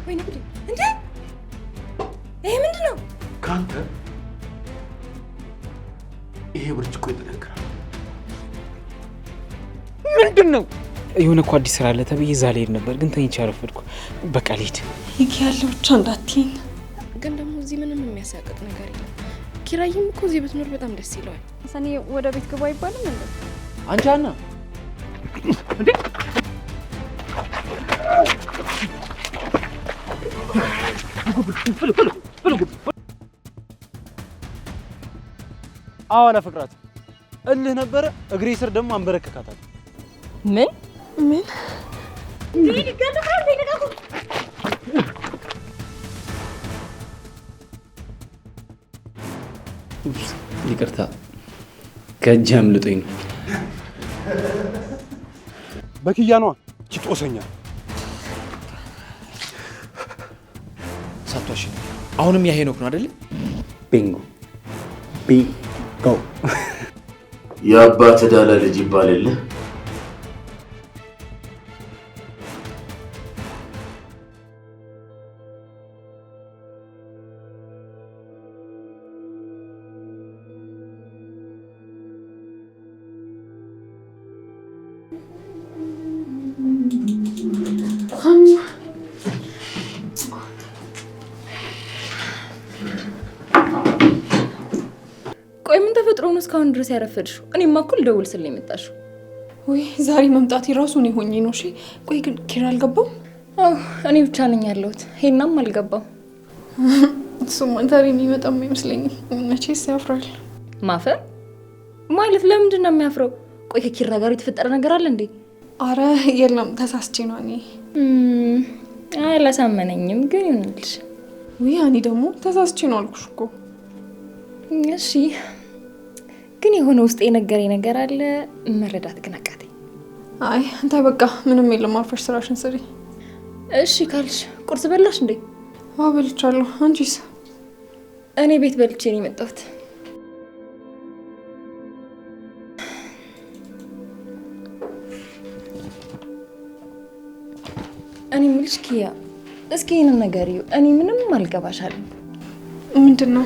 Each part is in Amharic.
ወይኔ ጉዴ! እንዴ ይሄ ምንድነው? ካንተ ይሄ ብርጭቆ ይጠነክራል። ምንድነው? የሆነ እኮ አዲስ ስራ አለ ተብዬ እዛ ልሄድ ነበር፣ ግን ተኝቼ አረፈድኩ። በቃ ልሂድ። ይሄ ያለው ብቻ እንዳትይኝ። ግን ደግሞ እዚህ ምንም የሚያሳቅቅ ነገር የለም። ኪራይም እኮ እዚህ ብትኖር በጣም ደስ ይለዋል። ሰኔ ወደ ቤት ግባ አይባልም እንዴ? አንቺ አና እንዴ አዋላ ፍቅራት እልህ ነበረ። እግሬ ስር ደግሞ አንበረከካታል። ምን ይቅርታ ከእጅ አምልጦኝ ነው። በኪያ ነዋ ጭጦሰኛ ሳቷሽ። አሁንም ያ ሄኖክ ነው አይደል? ቢንጎ ቢንጎ። የአባት ዳላ ልጅ ይባል የለ። ቆይ ምን ተፈጥሮ ነው እስካሁን ድረስ ያረፈድሽው? እኔማ እኮ ልደውል ስለ የመጣሽው። ወይ ዛሬ መምጣት የራሱ ነው ሆኜ ነው። እሺ ቆይ ግን ኪራ አልገባም? አዎ እኔ ብቻ ነኝ ያለሁት። ሄናም አልገባም። እሱማ ዛሬ የሚመጣም አይመስለኝም። መቼስ ያፍራል። ማፈር ማለት ለምንድን ነው የሚያፍረው? ቆይ ከኪራ ጋር የተፈጠረ ነገር አለ እንዴ? አረ የለም ተሳስቼ ነው እኔ። አላሳመነኝም ግን ይሁንልሽ። ወይ እኔ ደግሞ ተሳስቼ ነው አልኩሽ እኮ። እሺ ግን የሆነ ውስጥ የነገረኝ ነገር አለ፣ መረዳት ግን አቃተኝ። አይ አንተ በቃ ምንም የለም፣ አርፈሽ ስራሽን ስሪ። እሺ ካልሽ ቁርስ በላሽ እንዴ? አዎ በልቻለሁ። አንቺስ? እኔ ቤት በልቼ ነው የመጣሁት። እኔ የምልሽ ኪያ፣ እስኪ ይሄንን ነገር ይኸው፣ እኔ ምንም አልገባሻለሁ። ምንድን ነው?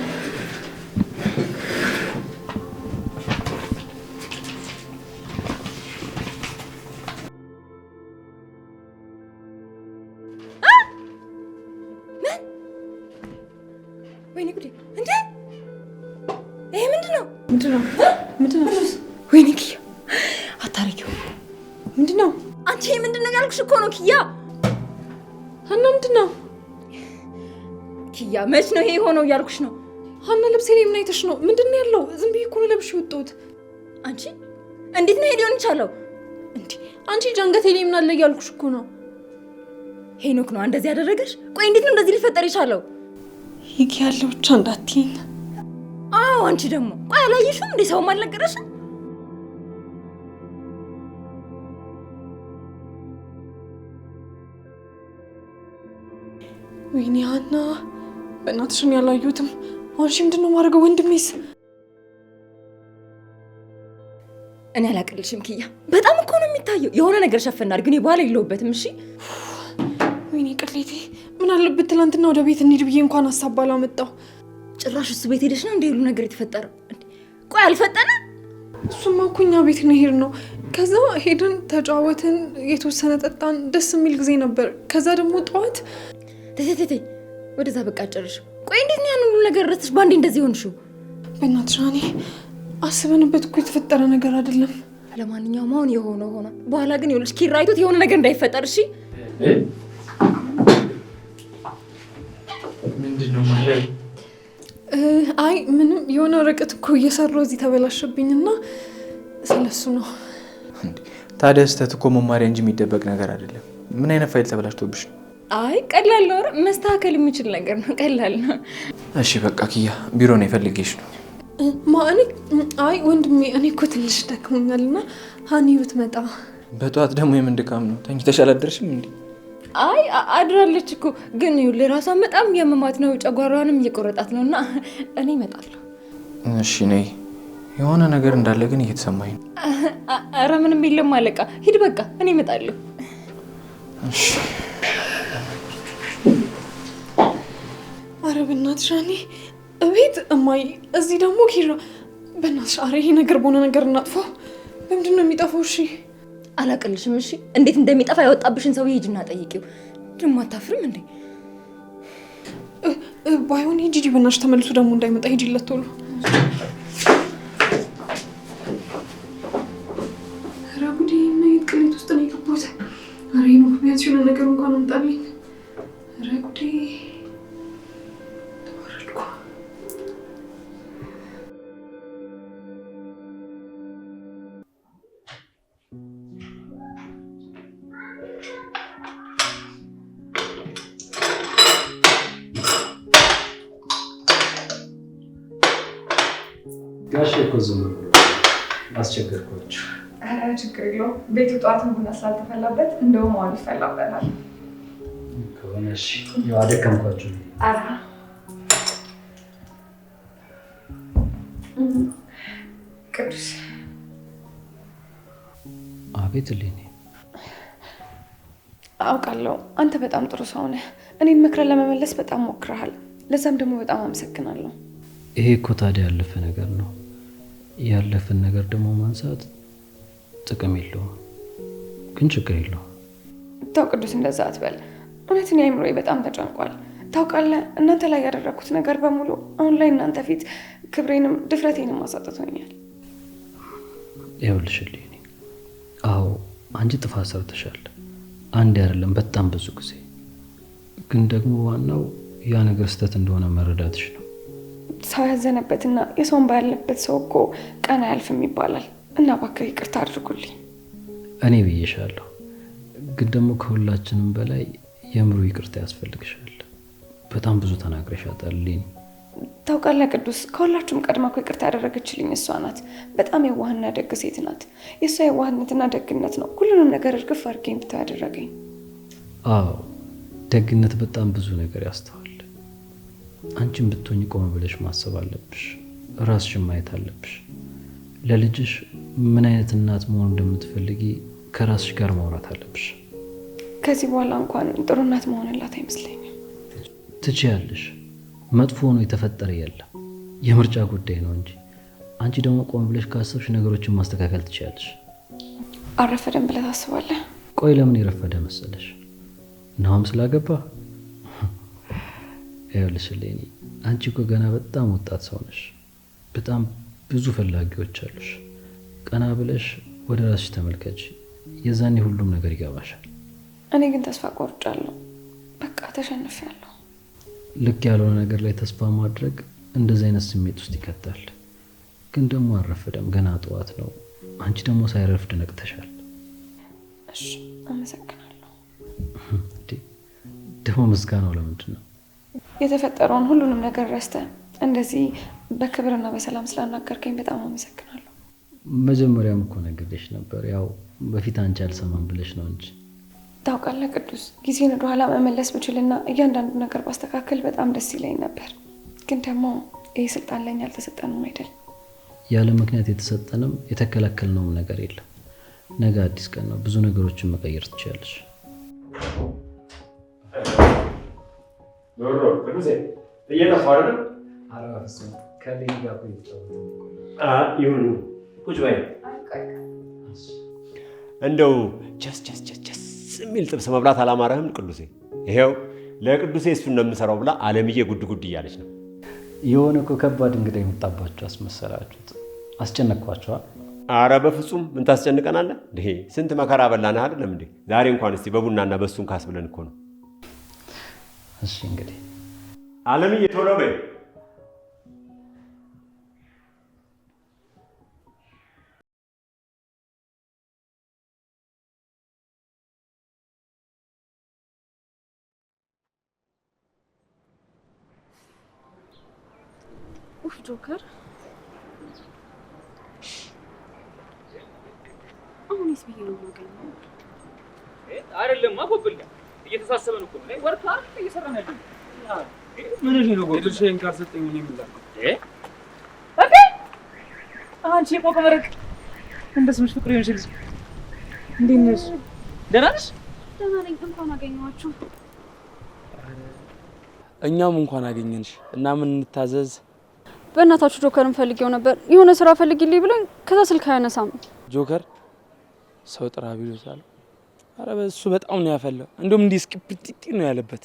ወይኔ ጉዴ! እንዴ ይሄ ምንድነው? ምንድነው? ወይኔ ኪያ አታረጊው። ምንድነው? አንቺ ይሄ ምንድነው ያልኩሽ እኮ ነው ኪያ። ሀና ምንድነው? ኪያ መች ነው ይሄ ሆነው ያልኩሽ ነው። ሀና ልብሴ ላይ ምን አይተሽ ነው? ምንድነው ያለው? ዝም ብዬ እኮ ነው ለብሼ ወጣሁት። አንቺ እንዴት ነው ሊሆን ይቻለው? እንዴ አንቺ ጃንገቴ ላይ ምን አለ ያልኩሽ እኮ ነው። ሄኖክ ነው እንደዚህ ያደረገሽ? ቆይ እንዴት ነው እንደዚህ ሊፈጠር የቻለው? ይሄ ያለው ብቻ እንዳትይኝ። አዎ አንቺ ደግሞ ቆይ አላየሽም እንዴ? ሰውም አልነገረሽም? ወይኔ ሀና በእናትሽን ያላዩትም። አሁን ምንድን ነው የማደርገው? ወንድሜስ? እኔ አላቅልሽም ኪያ፣ በጣም እኮ ነው የሚታየው። የሆነ ነገር ሸፈናል፣ ግን በኋላ የለውበትም። እሺ ወይኔ ቅሌቴ፣ ምን አለበት ትናንትና ወደ ቤት እንሂድ ብዬ እንኳን ሀሳብ ባላመጣው። ጭራሽ እሱ ቤት ሄደሽ ነው እንደ ሁሉ ነገር የተፈጠረው? ቆይ አልፈጠነ? እሱማ እኮ እኛ ቤት ነው ሄድ ነው። ከዛ ሄድን፣ ተጫወትን፣ የተወሰነ ጠጣን፣ ደስ የሚል ጊዜ ነበር። ከዛ ደግሞ ጠዋት ተተተተ ወደዛ በቃ ጨርሽ። ቆይ እንዴት ነው ያን ሁሉ ነገር ረስተሽ ባንዴ እንደዚህ ሆንሽው? በእናትሽ እኔ አስበንበት እኮ የተፈጠረ ነገር አይደለም። ለማንኛውም አሁን የሆነ ሆነ። በኋላ ግን ይኸውልሽ ኪራ አይቶት የሆነ ነገር እንዳይፈጠር እሺ? ምንድነው ማለት? አይ ምንም፣ የሆነ ወረቀት እኮ እየሰራሁ እዚህ ተበላሸብኝና ስለሱ ነው። ታዲያ ስህተት እኮ መማሪያ እንጂ የሚደበቅ ነገር አይደለም። ምን አይነት ፋይል ተበላሽቶብሽ ነው? አይ ቀላል ነው፣ መስተካከል የሚችል ነገር ነው። ቀላል ነው። እሺ በቃ ኪያ ቢሮ ነው የፈልጌሽ ነው። ማን? አይ ወንድሜ እኔ እኮ ትንሽ ደክሞኛልና ሀኒ ብትመጣ። በጠዋት ደግሞ የምን ድካም ነው? ተኝተሽ አላደርሽም እንዴ? አይ አድራለች እኮ ግን ይኸውልህ ራሷን በጣም የመማት ነው፣ ጨጓራዋንም እየቆረጣት ነውና እኔ እመጣለሁ። እሺ ነይ። የሆነ ነገር እንዳለ ግን እየተሰማኝ ነው። ኧረ ምንም የለም አለቃ፣ ሂድ በቃ እኔ እመጣለሁ። እሺ በእናትሽ እኔ እቤት እማዬ፣ እዚህ ደግሞ ኪራ። በእናትሽ ኧረ ይሄ ነገር በሆነ ነገር እናጥፋው። በምንድን ነው የሚጠፋው? እሺ አላቅልሽም። እሺ እንዴት እንደሚጠፋ ያወጣብሽን ሰውዬ ሂጂና ጠይቂው። ደግሞ አታፍርም እንዴ? ባይሆን ሂጂ በእናትሽ፣ ተመልሶ ደግሞ እንዳይመጣ ሂጂለት ቶሎ። ኧረ ጉዴ! እና የት ቅሌት ውስጥ ነው የገባሁት? ኧረ ነው ቢያንስ የሆነ ነገር እንኳን አምጣልኝ። ኧረ ጉዴ! ተባረልኩ። ጋሼ እኮ ዝም ብሎ አስቸገርኳችሁ። ኧረ ችግር የለውም። ቤቱ ጠዋት ቡና ስላልተፈላበት እንደውም አሁን ይፈላበታል ከሆነ እሺ። ያው አደከምኳችሁ። ኧረ ቅዱስ። አቤት ልኝ። አውቃለሁ አንተ በጣም ጥሩ ሰው ነህ። እኔን መክረን ለመመለስ በጣም ሞክረሃል። ለዛም ደግሞ በጣም አመሰግናለሁ። ይሄ እኮ ታዲያ ያለፈ ነገር ነው። ያለፈን ነገር ደግሞ ማንሳት ጥቅም የለውም፣ ግን ችግር የለውም። ተው ቅዱስ፣ እንደዛ አትበል። እውነትን የአእምሮዬ በጣም ተጨንቋል። ታውቃለህ፣ እናንተ ላይ ያደረኩት ነገር በሙሉ አሁን ላይ እናንተ ፊት ክብሬንም ድፍረቴንም አሳጥቶኛል። ይኸውልሽልኝ፣ አዎ አንቺ ጥፋት ሰርተሻል። አንድ አይደለም በጣም ብዙ ጊዜ። ግን ደግሞ ዋናው ያ ነገር ስህተት እንደሆነ መረዳትሽ ነው። ሰው ያዘነበትና የሰውን ባያለበት ሰው እኮ ቀን አያልፍም ይባላል። እና እባክህ ይቅርታ አድርጉልኝ። እኔ ብዬሻለሁ፣ ግን ደግሞ ከሁላችንም በላይ የምሩ ይቅርታ ያስፈልግሻል። በጣም ብዙ ተናግረሻታል። ታውቃለህ ቅዱስ፣ ከሁላችሁም ቀድማ እኮ ይቅርታ ያደረገችልኝ እሷ ናት። በጣም የዋህና ደግ ሴት ናት። የእሷ የዋህነትና ደግነት ነው ሁሉንም ነገር እርግፍ አድርጌ እንድታው ያደረገኝ። አዎ ደግነት በጣም ብዙ ነገር ያስተዋል። አንቺን ብትሆኝ ቆም ብለሽ ማሰብ አለብሽ። ራስሽን ማየት አለብሽ። ለልጅሽ ምን አይነት እናት መሆን እንደምትፈልጊ ከራስሽ ጋር ማውራት አለብሽ። ከዚህ በኋላ እንኳን ጥሩ እናት መሆንላት አይመስለኝም። ትችያለሽ። መጥፎ ሆኖ የተፈጠረ የለም፣ የምርጫ ጉዳይ ነው እንጂ። አንቺ ደግሞ ቆም ብለሽ ካሰብሽ ነገሮችን ማስተካከል ትችያለሽ። አረፈደን ብለህ ታስባለህ? ቆይ ለምን የረፈደ መሰለሽ? ናሆም ስላገባ? ይኸውልሽ እሌኒ፣ አንቺ እኮ ገና በጣም ወጣት ሰው ነሽ። በጣም ብዙ ፈላጊዎች አሉሽ። ቀና ብለሽ ወደ ራስሽ ተመልከች። የዛኔ ሁሉም ነገር ይገባሻል። እኔ ግን ተስፋ ቆርጫለሁ። በቃ ተሸንፌያለሁ። ልክ ያልሆነ ነገር ላይ ተስፋ ማድረግ እንደዚህ አይነት ስሜት ውስጥ ይከታል። ግን ደግሞ አልረፈደም፣ ገና ጠዋት ነው። አንቺ ደግሞ ሳይረፍድ ነቅተሻል። እሺ አመሰግናለሁ። ደግሞ ምስጋናው ለምንድን ነው? የተፈጠረውን ሁሉንም ነገር ረስተህ እንደዚህ በክብርና በሰላም ስላናገርከኝ በጣም አመሰግናለሁ። መጀመሪያም እኮ ነግሬሽ ነበር። ያው በፊት አንቺ አልሰማም ብለሽ ነው እንጂ። ታውቃለህ ቅዱስ፣ ጊዜን ወደኋላ መመለስ ብችልና እያንዳንዱ ነገር ባስተካከል በጣም ደስ ይለኝ ነበር። ግን ደግሞ ይህ ስልጣን ለኛ አልተሰጠንም አይደል? ያለ ምክንያት የተሰጠንም የተከለከልነውም ነገር የለም። ነገ አዲስ ቀን ነው። ብዙ ነገሮችን መቀየር ትችላለሽ። ዶሮ ቅዱሴ እየጠፋ አይደል? ይሁን ቁጭ በይ። እንደው ቸስ የሚል ጥብስ መብላት አላማረህም ቅዱሴ? ይሄው ለቅዱሴ እሱን ነው የምሰራው ብላ አለምዬ ጉድ ጉድ እያለች ነው። የሆነ እኮ ከባድ እንግዳ የመጣባችሁ አስመሰላችሁት። አስጨነቅኳቸዋል። አረ በፍጹም ምን ታስጨንቀናለህ? እንዴ ስንት መከራ በላንህ አይደለም እንዴ? ዛሬ እንኳን እስቲ በቡናና በሱን ካስ ብለን እኮ ነው። እሺ እንግዲህ አለምዬ ቶሎ በይ። ኡፍ ጆከር፣ አሁንስ ብዬ ነው የማገኘው። አይደለም አቆብልኝ፣ እየተሳሰበን እኮ ነው። ወርታ እየሰራን ያለው ምን ነው? ጎድልሽን ካልሰጠኝ ምን ይምላል? ኦኬ አንቺ የቆቀ መረቅ እንደስምሽ ፍቅር ይሆንሽ ልጅ እንዴት ነሽ? ደህና ነሽ? ደህና ነኝ። እንኳን አገኘኋችሁ። እኛም እንኳን አገኘንሽ እና ምን እንታዘዝ? በእናታችሁ ጆከርን ፈልጌው ነበር። የሆነ ስራ ፈልጊልኝ ብሎኝ ከዛ ስልክ አያነሳም። ጆከር ሰው ጥራ ቢሉታል። አረ በሱ በጣም ነው ያፈላው። እንደውም እንዲህ ስኪፕቲቲ ነው ያለበት።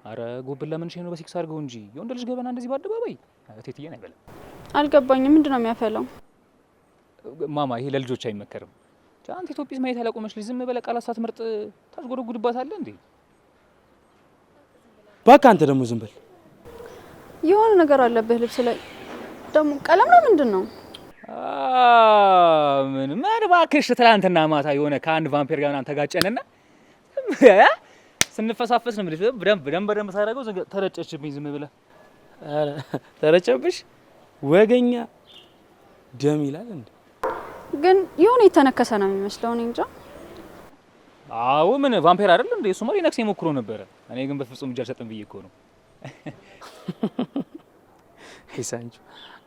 አረ ጎብል ለምን ሸይ ነው በሲክስ አድርገው እንጂ የወንድ ልጅ ገበና እንደዚህ ባደባባይ እቴትዬን አይበለም። አልገባኝም። ምንድነው የሚያፈላው? ማማ ይሄ ለልጆች አይመከርም። አንተ ኢትዮጵያስ ማየት ያላቆመሽ ልጅ ዝም በለ ቃላት ሳትመርጥ ታስጎደጉድባታለህ እንዴ? ባካ አንተ ደግሞ ዝም በል። የሆነ ነገር አለበት ልብስ ላይ ደግሞ ቀለም ነው ምንድነው? ምን እባክሽ ትላንትና ማታ የሆነ ከአንድ ቫምፒር ጋር ምናምን ተጋጨንና ስንፈሳፈስ ነው ማለት በደንብ ሳይረገው ተረጨችብኝ ዝም ብለህ። አረ ተረጨብሽ? ወገኛ ደም ይላል እንዴ? ግን የሆነ የተነከሰ ነው የሚመስለው። እኔ እንጃ። አዎ ምን ቫምፒር አይደል እንዴ? እሱማ ሊነክስ ሞክሮ ነበረ። እኔ ግን በፍጹም እጅ አልሰጥም ብዬ እኮ ነው። ሂሳንቹ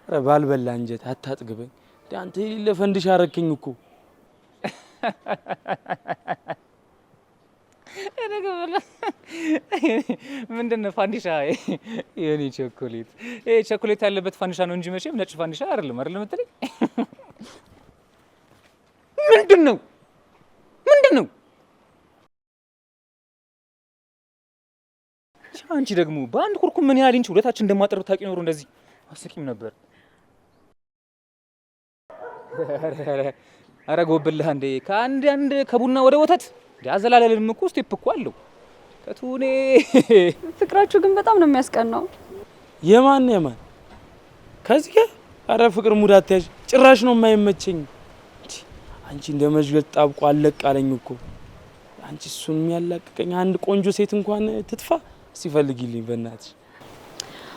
አረ ባልበላ እንጀት አታጥግበኝ። አንተ የሌለ ፈንድሽ አረከኝ እኮ። ምንድነው ፋንዲሻ? የኔ ቸኮሌት ቸኮሌት ያለበት ፋንዲሻ ነው እንጂ መቼም ነጭ ፋንዲሻ አይደለም የምትለኝ? ምንድነው? አንቺ ደግሞ በአንድ ኩርኩም ምን ያህል ኢንች ሁለታችን እንደማጠር ታውቂ ኖሮ እንደዚህ አስቂም ነበር። አረ ጎብልህ እንዴ! ከአንድ ከቡና ወደ ወተት ያዘላለልም እኮ ስቴፕ እኮ አለው። ከቱኔ ፍቅራችሁ ግን በጣም ነው የሚያስቀናው። የማን ከዚህ ጋር? አረ ፍቅር ሙድ አትያዥ። ጭራሽ ነው የማይመቸኝ። አንቺ እንደመጅገል ጣብቆ አለቃለኝ እኮ። አንቺ እሱን የሚያላቅቀኝ አንድ ቆንጆ ሴት እንኳን ትጥፋ ሲፈልግልኝ በእናትሽ።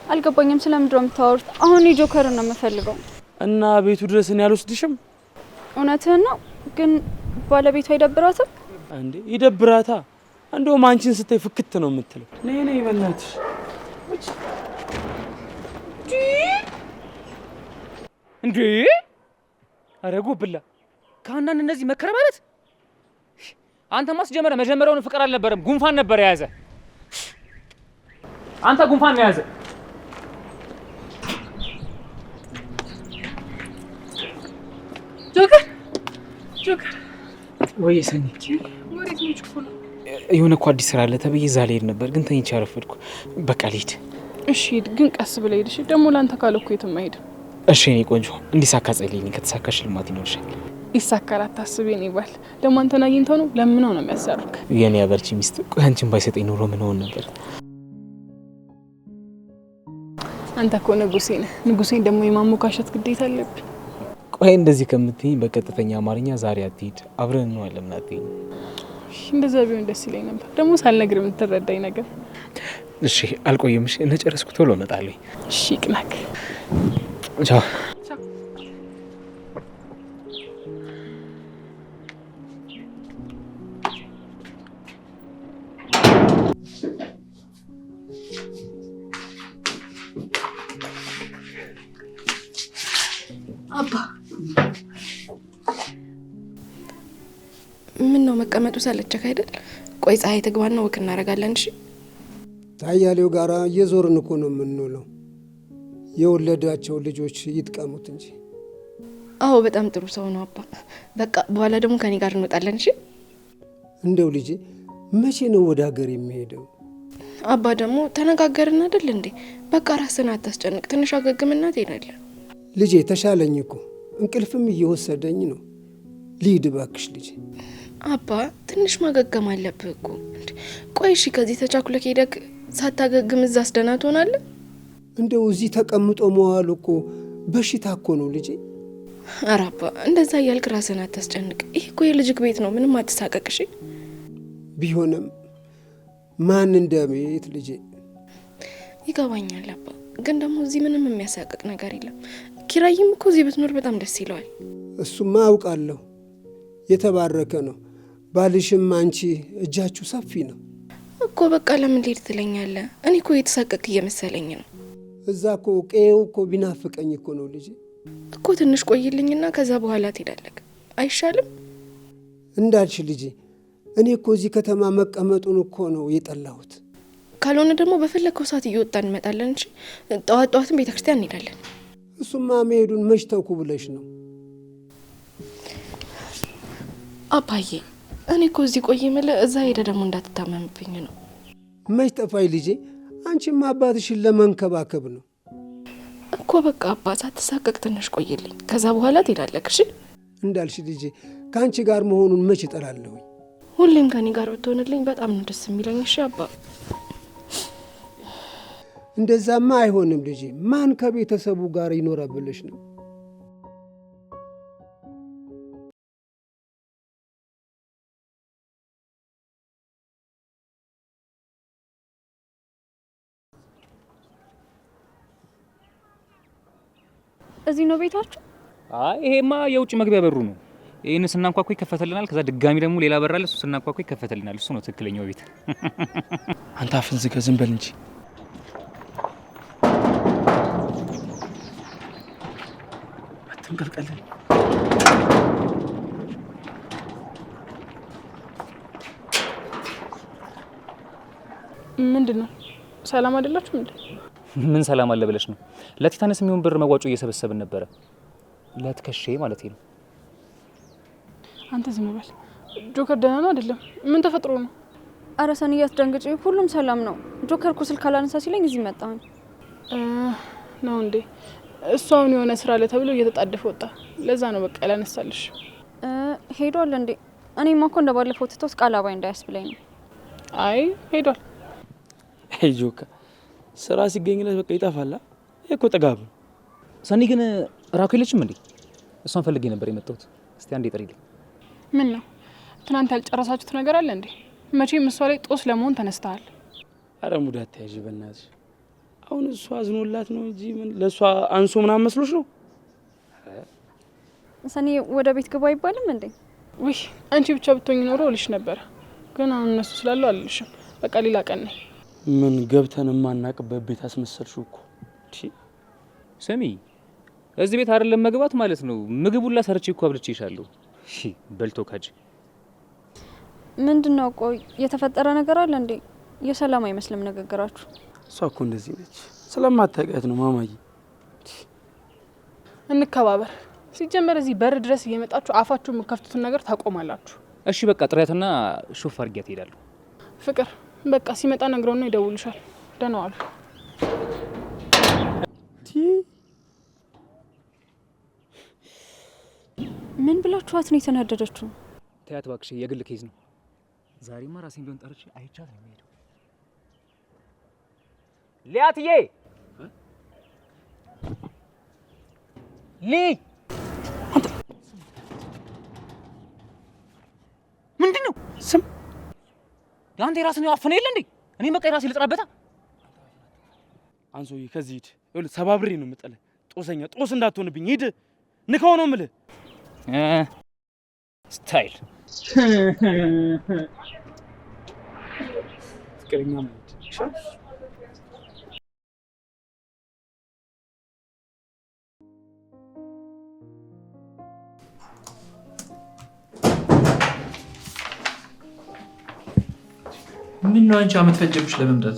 አልገባኝም። ስለምንድነው የምታወሩት? አሁን ጆከርን ነው የምፈልገው። እና ቤቱ ድረስ እኔ አልወስድሽም? እውነትህን ነው። ግን ባለቤቱ አይደብራትም እንዴ? ይደብራታ። እንደውም አንቺን ስታይ ፍክት ነው የምትለው። ነይ በእናትሽ። እንዴ አረ ጎብላ ከአንዳንድ እነዚህ መከረ ማለት አንተ ማስጀመረ መጀመሪያውን ፍቅር አልነበረም፣ ጉንፋን ነበር የያዘ። አንተ ጉንፋን ነው የያዘ። ጆከር ወይ ሰኒ ወዴት ነው ችኩል? የሆነ እኮ አዲስ ስራ አለ ተብዬ እዛ ልሄድ ነበር፣ ግን ተኝቼ አረፈድኩ። በቃ ልሂድ። እሺ ሂድ፣ ግን ቀስ ብለህ ሂድ። እሺ ደግሞ ላንተ ካለ እኮ የትም አይሄድም። እሺ የኔ ቆንጆ፣ እንዲሳካ ጸልይልኝ። ከተሳካ ሽልማት ይኖርሻል። ይሳካል፣ አታስብ የኔ ባል። ደግሞ አንተን አግኝተው ነው ለምነው ነው የሚያሰሩክ። የኔ አበርቺ ሚስት። ቆይ አንቺን ባይሰጠኝ ኖሮ ምን ሆን ነበር? አንተ እኮ ንጉሴ ነህ። ንጉሴን ደግሞ የማሞካሸት ግዴታ አለብን። ቆይ እንደዚህ ከምትይኝ በቀጥተኛ አማርኛ ዛሬ አትሂድ፣ አብረን ነው አለምን አትይኝ። እንደዛ ቢሆን ደስ ይለኝ ነበር። ደግሞ ሳልነግር የምትረዳኝ ነገር። እሺ አልቆይም። እሺ እንደጨረስኩ ቶሎ እመጣለሁ። እሺ ቅናክ። ቻው። አባ ምን ነው መቀመጡ ሰለቸክ አይደል? ቆይ ፀሐይ ትግባና ወክ እናደርጋለን። እሺ ታያሌው ጋራ እየዞርን እኮ ነው የምንውለው። የወለዳቸው ልጆች ይጥቀሙት እንጂ። አዎ በጣም ጥሩ ሰው ነው አባ። በቃ በኋላ ደግሞ ከኔ ጋር እንወጣለን። እሺ እንደው ልጄ መቼ ነው ወደ ሀገር የሚሄደው? አባ ደግሞ ተነጋገርን አይደል እንዴ? በቃ ራስን አታስጨንቅ። ትንሽ አገግምና ትሄዳለህ። ልጄ ተሻለኝ እኮ እንቅልፍም እየወሰደኝ ነው። ልሂድ እባክሽ ልጄ። አባ ትንሽ ማገገም አለብህ እኮ። ቆይ እሺ ከዚህ ተቻኩለክ ሄደክ ሳታገግም እዛ አስደና ትሆናለህ? እንደው እዚህ ተቀምጦ መዋል እኮ በሽታ እኮ ነው ልጄ። ኧረ አባ እንደዛ እያልክ ራስን አታስጨንቅ። ይህ እኮ የልጅክ ቤት ነው። ምንም አትሳቀቅ እሺ። ቢሆንም ማን እንደቤት ልጄ። ይገባኛል አባ፣ ግን ደግሞ እዚህ ምንም የሚያሳቅቅ ነገር የለም። ኪራይም እኮ እዚህ ብትኖር በጣም ደስ ይለዋል። እሱማ አውቃለሁ። የተባረከ ነው ባልሽም። አንቺ እጃችሁ ሰፊ ነው እኮ። በቃ ለምን ልሄድ ትለኛለህ? እኔ እኮ የተሳቀቅ እየመሰለኝ ነው። እዛ እኮ ቄው እኮ ቢናፍቀኝ እኮ ነው ልጄ። እኮ ትንሽ ቆይልኝና ከዛ በኋላ ትሄዳለህ አይሻልም? እንዳልሽ ልጄ። እኔ እኮ እዚህ ከተማ መቀመጡን እኮ ነው የጠላሁት። ካልሆነ ደግሞ በፈለከው ሰዓት እየወጣን እንመጣለን እንጂ ጠዋት ጠዋትም ቤተክርስቲያን እንሄዳለን። እሱማ መሄዱን መች ተውኩ ብለሽ ነው? አባዬ እኔ እኮ እዚህ ቆይ የምልህ እዛ ሄደ ደግሞ እንዳትታመምብኝ ነው። መች ጠፋኝ ልጄ። አንቺማ አባትሽን ለመንከባከብ ነው እኮ። በቃ አባት ሳትሳቀቅ ትንሽ ቆይልኝ፣ ከዛ በኋላ ትሄዳለህ። እሺ እንዳልሽ ልጄ። ከአንቺ ጋር መሆኑን መች እጠላለሁ? ሁሌም ከኔ ጋር ብትሆንልኝ በጣም ነው ደስ የሚለኝ። እሺ አባ። እንደዛማ አይሆንም ልጄ። ማን ከቤተሰቡ ጋር ይኖራል ብለሽ ነው? እዚህ ነው ቤታችሁ? አይ ይሄማ የውጭ መግቢያ በሩ ነው። ይሄን ስናንኳኳ ይከፈተልናል። ከዛ ድጋሚ ደግሞ ሌላ በር አለ፣ እሱ ስናንኳኳ ይከፈተልናል። እሱ ነው ትክክለኛው ቤት። አንተ አፍን ዝጋ፣ ዝም በል እንጂ። አትንቀልቀል። ምንድን ነው? ሰላም አይደላችሁም እንዴ? ምን ሰላም አለ ብለሽ ነው? ለቲታነስ የሚሆን ብር መዋጮ እየሰበሰብን ነበረ። ለትከሼ ማለት ነው። አንተ ዝም በል። ጆከር ደህና ነው አይደለም? ምን ተፈጥሮ ነው? አረ ሰኒ አትደንግጪ፣ ሁሉም ሰላም ነው። ጆከር እኮ ስልክ አላነሳ ሲለኝ እዚህ መጣሁ ነው እንዴ? እሱ አሁን የሆነ ስራ አለ ተብሎ እየተጣደፈ ወጣ። ለዛ ነው በቃ ያላነሳልሽ። ሄዷል እንዴ? እኔማ እኮ እንደባለፈው ትቶስ ቃል አባይ እንዳያስብለኝ ነው። አይ ሄዷል። አይ ጆከር ስራ ሲገኝለት በቃ ይጠፋላ። እኮ ጥጋብ። ሰኒ ግን ራኩ የለችም እንዴ? እሷን ፈልጌ ነበር የመጣሁት። እስቲ አንዴ ጥሪልኝ። ምን ነው ትናንት ያልጨረሳችሁት ነገር አለ እንዴ? መቼም እሷ ላይ ጦስ ለመሆን ተነስተሃል። አረ ሙዳት ተያዥ በእናትሽ። አሁን እሷ አዝኖላት ነው እንጂ ምን ለእሷ አንሶ ምናምን መስሎሽ ነው? ሰኒ ወደ ቤት ግባ አይባልም እንዴ? ውይ አንቺ ብቻ ብትሆኝ ኖሮ እልሽ ነበር፣ ግን አሁን እነሱ ስላሉ አልልሽም። በቃ ሌላ ቀን ነኝ። ምን ገብተን የማናቅበት ቤት አስመሰልሽው እኮ። ስሚ እዚህ ቤት አይደለም መግባት ማለት ነው። ምግቡላ ሰርቼ እኮ አብልቼሻለሁ። እሺ በልቶ ካጅ። ምንድነው? ቆይ የተፈጠረ ነገር አለ እንዴ? የሰላም አይመስልም ንግግራችሁ። እሷ እኮ እንደዚህ ነች። ስለማታውቂያት ነው ማማዬ። እንከባበር። ሲጀመር እዚህ በር ድረስ እየመጣችሁ አፋችሁ የምከፍቱትን ነገር ታቆማላችሁ። እሺ በቃ ጥሪያትና ሾፍ አድርጊያት እሄዳለሁ። ፍቅር በቃ ሲመጣ ነግረውና ይደውልሻል። ደህና ዋሉ። ምን ብላችኋት ነው የተናደደችው? ተያት እባክሽ፣ የግል ኬዝ ነው። ዛሬማ ራሴን ቢሆን ጠርቼ አይቻት ነው የሚሄደው። ሊያትዬ ሊ ምንድነው? ስም ያንተ የራስን ያፈነ የለ እንዴ? እኔ በቃ የራሴ ልጥራበታ። አንሶዬ ከዚህ ሂድ። ይኸውልህ ሰባብሬ ነው የምጥልህ። ጦሰኛ ጦስ እንዳትሆንብኝ ሂድ። ንካው ነው የምልህ። ስታይል ፍቅረኛ ማለት ምን ነው አንቺ አመት ፈጀብሽ ለመምጣት?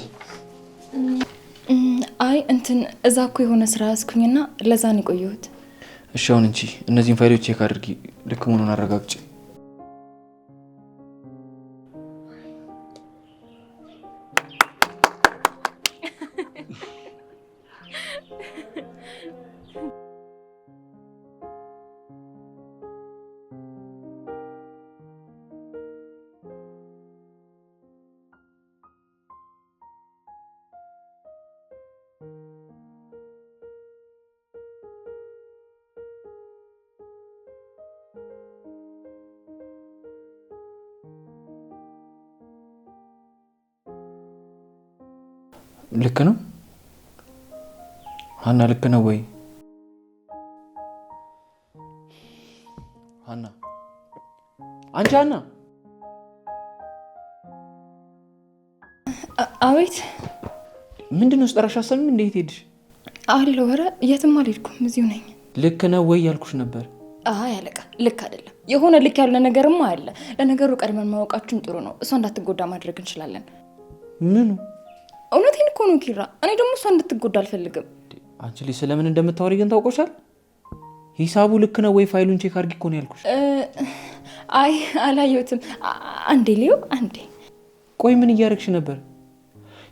አይ እንትን እዛ እኮ የሆነ ስራ ያስኩኝና ለዛ ነው የቆየሁት። እሺ አሁን እንጂ እነዚህን ፋይሎች ቼክ አድርጊ፣ ልክ መሆኑን አረጋግጪ። ልክ ነው ሀና? ልክ ነው ወይ ሀና? አንቺ ሀና? አቤት። ምንድነው ስጠራሽ አሰብም? እንዴት ሄድሽ? አለ ወረ የትም አልሄድኩም፣ እዚሁ ነኝ። ልክ ነው ወይ ያልኩሽ ነበር። አይ አለቃ ልክ አይደለም። የሆነ ልክ ያለ ነገርማ አለ። ለነገሩ ቀድመን ማወቃችን ጥሩ ነው። እሷ እንዳትጎዳ ማድረግ እንችላለን። ምኑ? እውነቴን እኮ ነው ኪራ። እኔ ደግሞ እሷ እንድትጎዳ አልፈልግም። አንቺ ልጅ ስለምን እንደምታወሪ ግን ታውቆሻል? ሂሳቡ ልክ ነው ወይ? ፋይሉን ቼክ አድርጊ እኮ ነው ያልኩሽ። አይ አላየሁትም። አንዴ ሊዮ አንዴ። ቆይ ምን እያደረግሽ ነበር?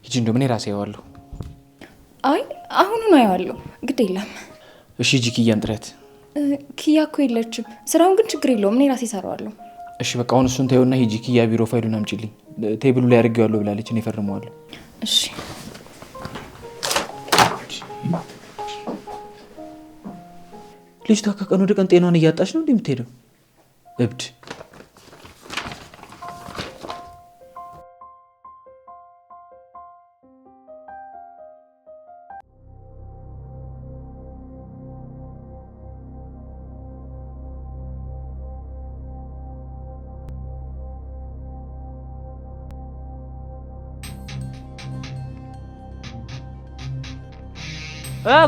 ሂጂ እንደው እኔ ራሴ አየዋለሁ። አይ አሁኑን አየዋለሁ። ግድ የለም። እሺ ሂጂ ኪያን ጥረት። ኪያ እኮ የለችም። ስራውን ግን ችግር የለውም እኔ ራሴ እሰራዋለሁ። እሺ በቃ አሁን እሱን ተይውና ሂጂ ኪያ ቢሮ ፋይሉን አምጪልኝ። ቴብሉ ላይ አድርጌዋለሁ ብላለች፣ እኔ እፈርመዋለሁ። እሺ ልጅቷ ከቀን ወደ ቀን ጤናዋን እያጣች ነው እንደምትሄደው እብድ።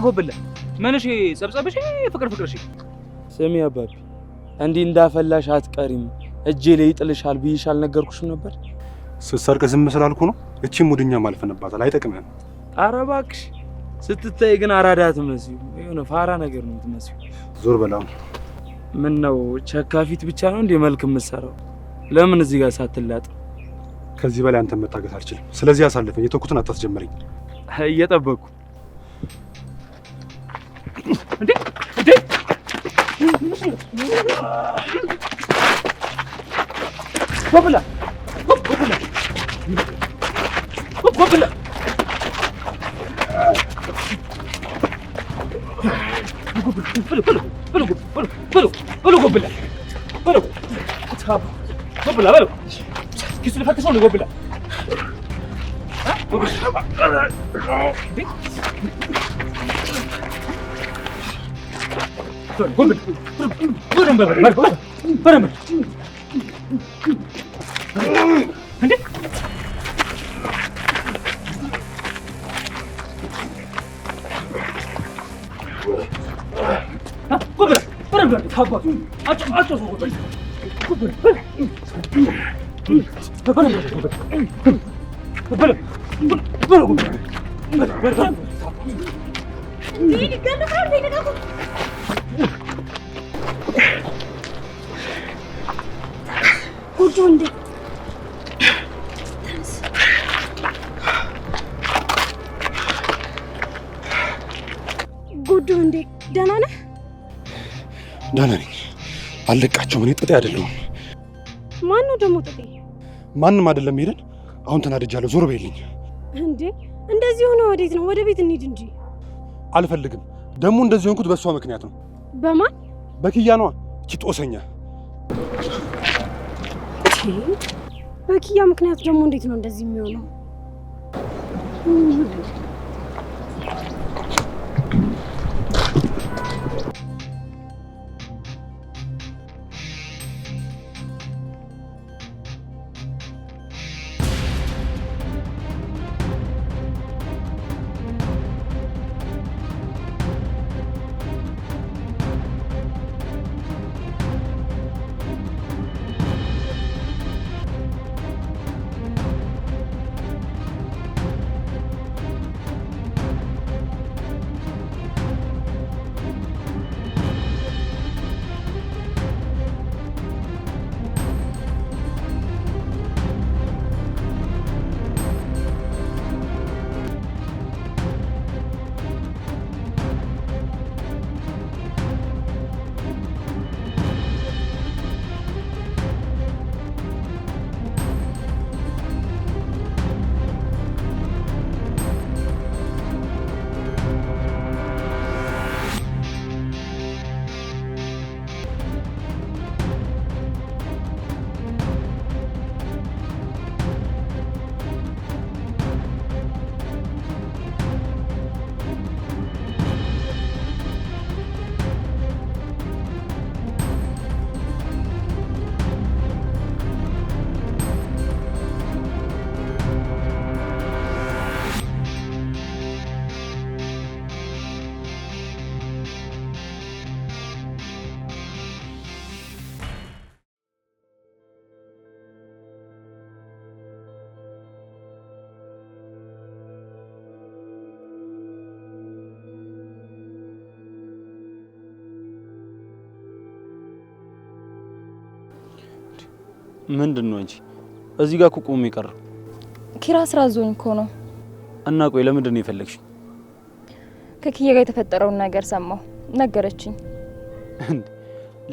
ጎብለ ምን እሺ ጸብጸብሽ ፍቅር እሺ ስሚ አባቢ እንዲህ እንዳፈላሽ አትቀሪም፣ እጄ ላይ ይጥልሻል ብዬሽ አልነገርኩሽም ነበር? ስትሰርቅ ዝም ስላልኩ ነው። እቺ ሙድኛ ማልፈነባታል፣ አይጠቅምህም። ኧረ እባክሽ ስትታይ ግን አራዳ አትመስይም፣ የሆነ ፋራ ነገር ነው የምትመስይው። ዞር በላው። ምን ነው ቸካፊት ብቻ ነው እንደ መልክ የምትሰራው? ለምን እዚህ ጋር ሳትላጥ? ከዚህ በላይ አንተን መታገስ አልችልም። ስለዚህ አሳልፈኝ፣ የተኩትን አታስጀምረኝ። እየጠበቅኩ እንዴ ጎብላ ጉዱ እንዴ ደህና ነህ? ደህና ነኝ። አለቃቸው ምን ጥጤ አይደለም። ማን ነው ደግሞ ጥጤ? ማንም አይደለም። ሄደን አሁን ተናድጃለሁ። ዞር በይልኝ። እንዴ እንደዚህ ሆነ ወዴት ነው? ወደ ቤት እንሂድ እንጂ። አልፈልግም። ደግሞ እንደዚህ ሆንኩት በሷ ምክንያት ነው። በማን? በኪያ ነዋ። እቺ ጦሰኛ። በኪያ ምክንያት ደግሞ እንዴት ነው እንደዚህ የሚሆነው? ምንድነው እንጂ እዚህ ጋር ቁቁም ይቀር ኪራ ስራ ዞኝ እኮ ነው። እና ቆይ ለምንድን ነው የፈለግሽ? ከኪያ ጋር የተፈጠረውን ነገር ሰማሁ፣ ነገረችኝ።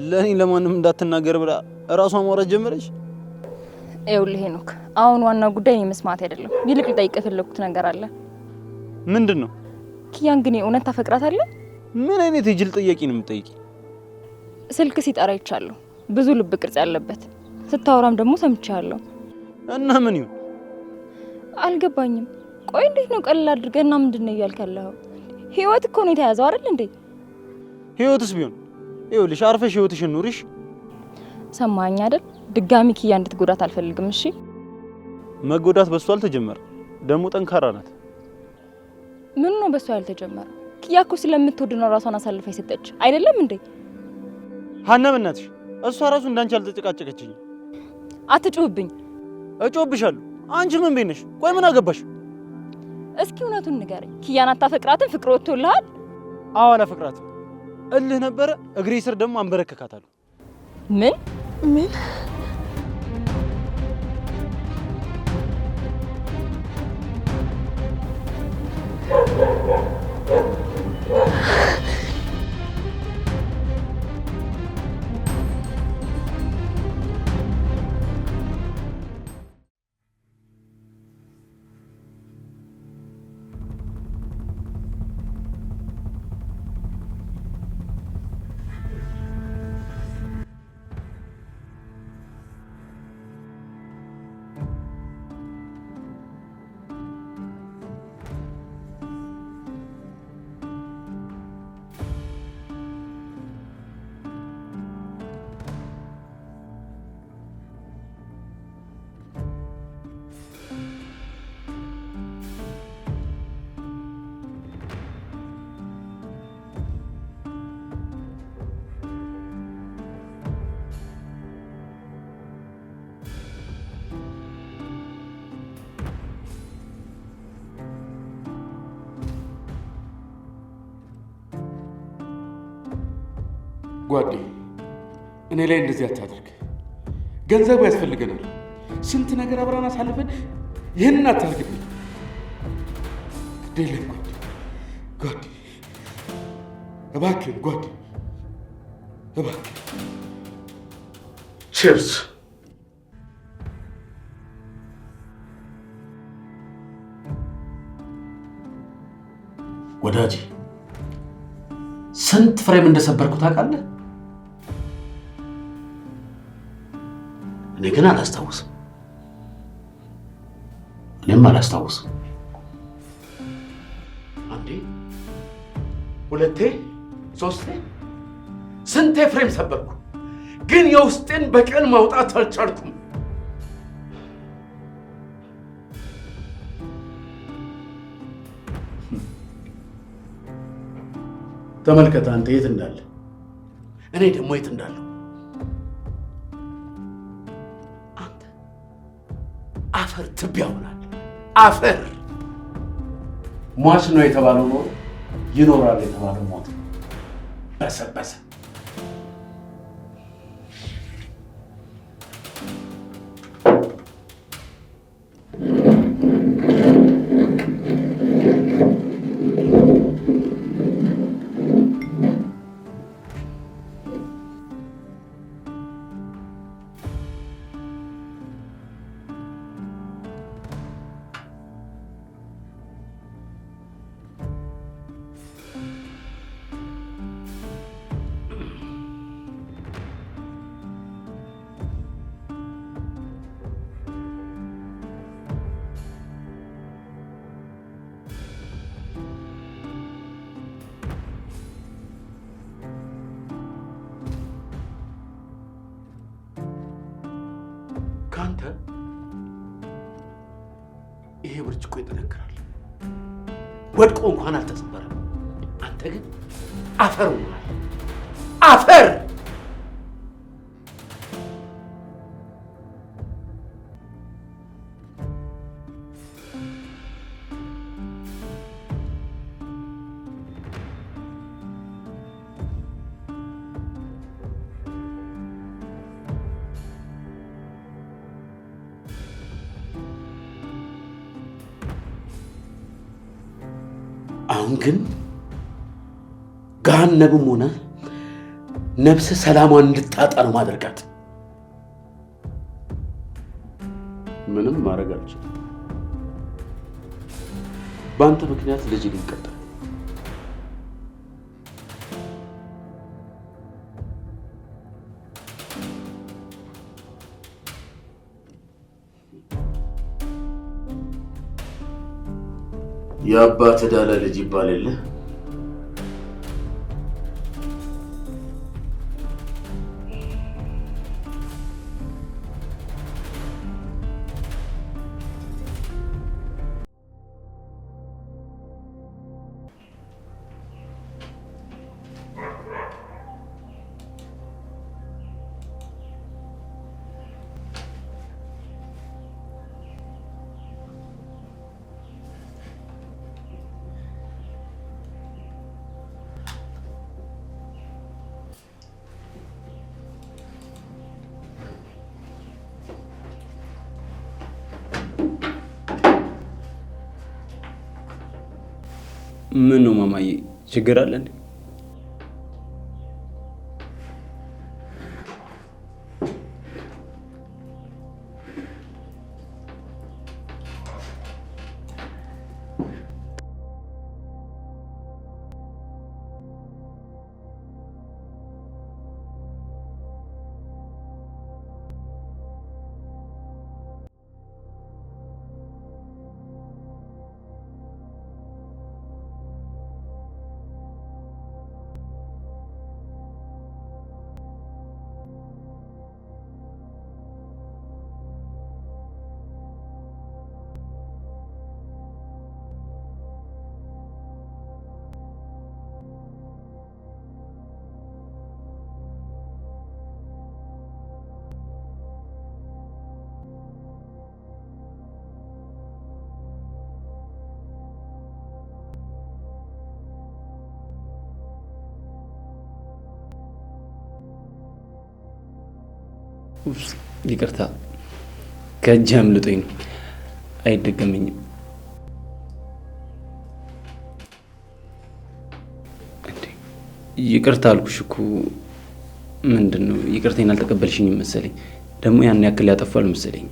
ለኔ ለማንም እንዳትናገር ብላ እራሷ ማውራት ጀመረች። ይኸውልህ ሄኖክ፣ አሁን ዋናው ጉዳይ እኔ መስማት አይደለም። ይልቅ ልጠይቅ የፈለኩት ነገር አለ። ምንድነው? ኪያን ግን የእውነት ታፈቅራታለህ? ምን አይነት የጅል ጥያቄ ነው የምትጠይቂ? ስልክ ሲጠራ ይቻለሁ፣ ብዙ ልብ ቅርጽ ያለበት። ስታወራም ደግሞ ሰምቻለሁ። እና ምን ይሁን አልገባኝም። ቆይ እንዴት ነው ቀለል አድርገህና ምንድነው እያልክ ያለኸው? ህይወት እኮ ነው የተያዘው አይደል እንዴ? ህይወትስ ቢሆን ይኸውልሽ አርፈሽ ህይወትሽን ኑሪሽ። ሰማኸኝ አይደል? ድጋሚ ኪያ እንድትጎዳት አልፈልግም። እሺ መጎዳት በሷ አልተጀመረ፣ ደግሞ ጠንካራ ናት። ምን ነው በሷ ያልተጀመረ? ኪያ እኮ ስለምትወድ ነው ራሷን አሳልፋ የሰጠች አይደለም እንዴ? ሀና በእናትሽ እሷ ራሱ እንዳንቺ አልተጨቃጨቀችኝ። አትጩህብኝ። እጮህብሻለሁ። አንቺ ምን ቤት ነሽ? ቆይ ምን አገባሽ? እስኪ እውነቱን ንገረኝ። ኪያን አታፈቅራትም? ፍቅር ወጥቶልሃል? አዎ አላፈቅራትም። እልህ ነበረ፣ እግሬ ስር ደግሞ አንበረከካታለሁ። ምን ምን? ጓዴ እኔ ላይ እንደዚህ አታድርግ። ገንዘቡ ያስፈልገናል። ስንት ነገር አብረን አሳልፈን ይህንን አታድርግብኝ። ግድ የለም ጓዴ፣ እባክህ ጓዴ፣ እባክህ። ቺርስ። ወዳጄ ስንት ፍሬም እንደሰበርኩ ታውቃለህ? እኔ ግን አላስታውስም። እኔም አላስታውስም። አንዴ፣ ሁለቴ፣ ሶስቴ፣ ስንቴ ፍሬም ሰበርኩ፣ ግን የውስጤን በቀን ማውጣት አልቻልኩም። ተመልከት አንተ የት እንዳለ፣ እኔ ደግሞ የት እንዳለሁ። አንተ አፈር ትቢያ ሆናል። አፈር ሟች ነው የተባለው ኖሮ ይኖራል የተባለው ሞት። በሰበሰ። ካንተ ይሄ ብርጭቆ ይጠነክራል። ወድቆ እንኳን አልተሰበረም። አንተ ግን አፈር ሆነሃል። አፈር! አሁን ግን ገሃነብም ሆነ ነፍስ ሰላሟን እንድታጣ ነው ማድረጋት። ምንም ማድረግ አልችልም። በአንተ ምክንያት ልጅ ሊቀጣ የአባት ዕዳ ለልጅ ይባል የለ። ምን ነው ማማዬ ችግር አለ እንዴ? ይቅርታ ከእጅ አምልጦኝ ነው። አይደገመኝም። ይቅርታ አልኩሽ እኮ። ምንድን ነው ይቅርታዬን አልተቀበልሽኝም መሰለኝ። ደግሞ ያን ያክል ያጠፋል መሰለኝ።